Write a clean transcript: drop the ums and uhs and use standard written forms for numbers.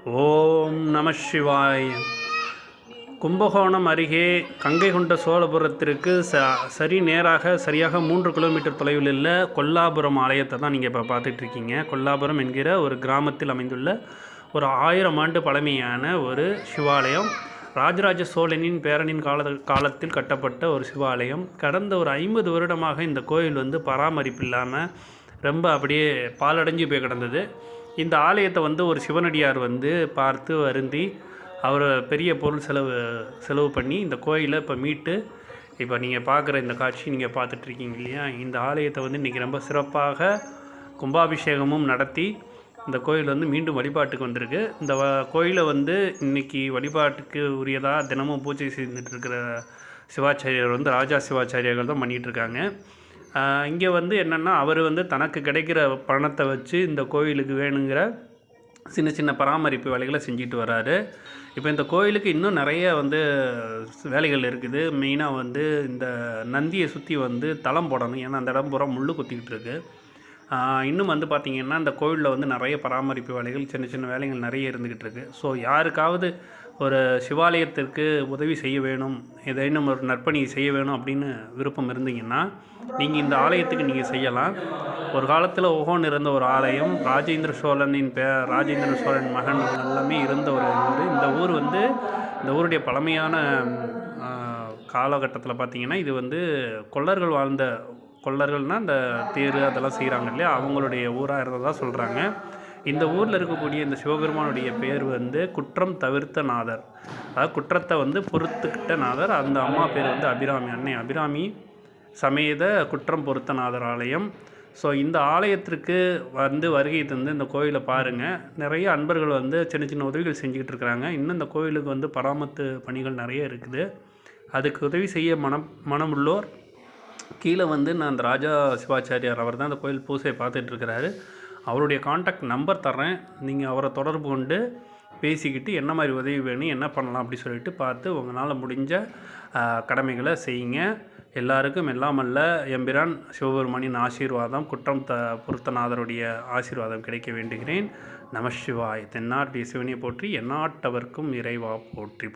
ஓம் நம சிவாய். கும்பகோணம் அருகே கங்கை கொண்ட சோழபுரத்திற்கு சரியாக 3 கிலோமீட்டர் தொலைவில் உள்ள கொல்லாபுரம் ஆலயத்தை தான் நீங்கள் இப்போ பார்த்துட்ருக்கீங்க. கொல்லாபுரம் என்கிற ஒரு கிராமத்தில் அமைந்துள்ள ஒரு 1000 ஆண்டு பழமையான ஒரு சிவாலயம். ராஜராஜ சோழனின் பேரனின் காலத்தில் கட்டப்பட்ட ஒரு சிவாலயம். கடந்த ஒரு 50 வருடமாக இந்த கோயில் பராமரிப்பு இல்லாமல் ரொம்ப அப்படியே பாலடைஞ்சு போய் கிடந்தது. இந்த ஆலயத்தை ஒரு சிவனடியார் பார்த்து வருந்தி அவர் பெரிய பொருள் செலவு பண்ணி இந்த கோயிலை இப்போ மீட்டு இப்போ நீங்கள் பார்க்குற இந்த காட்சி நீங்கள் பார்த்துட்ருக்கீங்க இல்லையா. இந்த ஆலயத்தை இன்றைக்கி ரொம்ப சிறப்பாக கும்பாபிஷேகமும் நடத்தி இந்த கோயில் மீண்டும் வழிபாட்டுக்கு வந்திருக்கு. இந்த கோயிலை இன்றைக்கி வழிபாட்டுக்கு உரியதாக தினமும் பூஜை செய்துட்டுருக்கிற சிவாச்சாரியர் ராஜா சிவாச்சாரியர்கள் தான் பண்ணிகிட்ருக்காங்க. இங்கே என்னென்னா அவர் தனக்கு கிடைக்கிற பணத்தை வச்சு இந்த கோயிலுக்கு வேணுங்கிற சின்ன சின்ன பராமரிப்பு வேலைகளை செஞ்சுட்டு வராரு. இப்போ இந்த கோயிலுக்கு இன்னும் நிறைய வேலைகள் இருக்குது. மெயினாக இந்த நந்தியை சுற்றி தளம் போடணும். ஏன்னா அந்த இடம் பூரா முள் குத்திக்கிட்டு இருக்குது. இன்னும் பார்த்திங்கன்னா இந்த கோயிலில் நிறைய பராமரிப்பு வேலைகள் சின்ன சின்ன வேலைகள் நிறைய இருந்துக்கிட்டு இருக்குது. ஸோ யாருக்காவது ஒரு சிவாலயத்திற்கு உதவி செய்ய வேணும், ஏதேனும் ஒரு நற்பணி செய்ய வேணும் அப்படின்னு விருப்பம் இருந்தீங்கன்னா நீங்கள் இந்த ஆலயத்துக்கு நீங்கள் செய்யலாம். ஒரு காலத்தில் ஓஹோன்னு இருந்த ஒரு ஆலயம். ராஜேந்திர சோழன் மகன் எல்லாமே இருந்த ஒரு ஊர். இந்த ஊர் இந்த ஊருடைய பழமையான காலகட்டத்தில் பார்த்திங்கன்னா இது கொள்ளர்கள் வாழ்ந்த கொள்ளர்கள்னால் இந்த தேர் அதெல்லாம் செய்கிறாங்க இல்லையா, அவங்களுடைய ஊராக இருந்ததாக சொல்கிறாங்க. இந்த ஊரில் இருக்கக்கூடிய இந்த சிவபெருமானுடைய பேர் குற்றம் தவிர்த்த நாதர், அதாவது குற்றத்தை பொறுத்துக்கிட்ட நாதர். அந்த அம்மா பேர் அபிராமி, அன்னை அபிராமி சமேத குற்றம் பொறுத்த நாதர் ஆலயம். ஸோ இந்த ஆலயத்திற்கு வருகை தந்து இந்த கோயிலை பாருங்கள். நிறைய அன்பர்கள் சின்ன சின்ன உதவிகள் செஞ்சுக்கிட்டு இருக்கிறாங்க. இன்னும் இந்த கோயிலுக்கு பராமத்து பணிகள் நிறைய இருக்குது. அதுக்கு உதவி செய்ய மனமுள்ளோர் கீழே நான் அந்த ராஜா சிவாச்சாரியார் அவர் தான் அந்த கோயில் பூசையை பார்த்துட்ருக்கிறாரு. அவருடைய காண்டாக்ட் நம்பர் தர்றேன். நீங்கள் அவரை தொடர்பு கொண்டு பேசிக்கிட்டு என்ன மாதிரி உதவி வேணும், என்ன பண்ணலாம் அப்படி சொல்லிட்டு பார்த்து உங்களால் முடிஞ்ச கடமைகளை செய்யுங்க. எல்லாருக்கும் எல்லாமல்ல எம்பிரான் சிவபெருமானின் ஆசீர்வாதம், குற்றம் பொருத்தநாதருடைய ஆசீர்வாதம் கிடைக்க வேண்டுகிறேன். நம சிவாய். தென்னாட்டிய சிவனை போற்றி, எந்நாட்டவர்க்கும் இறைவா போற்றி.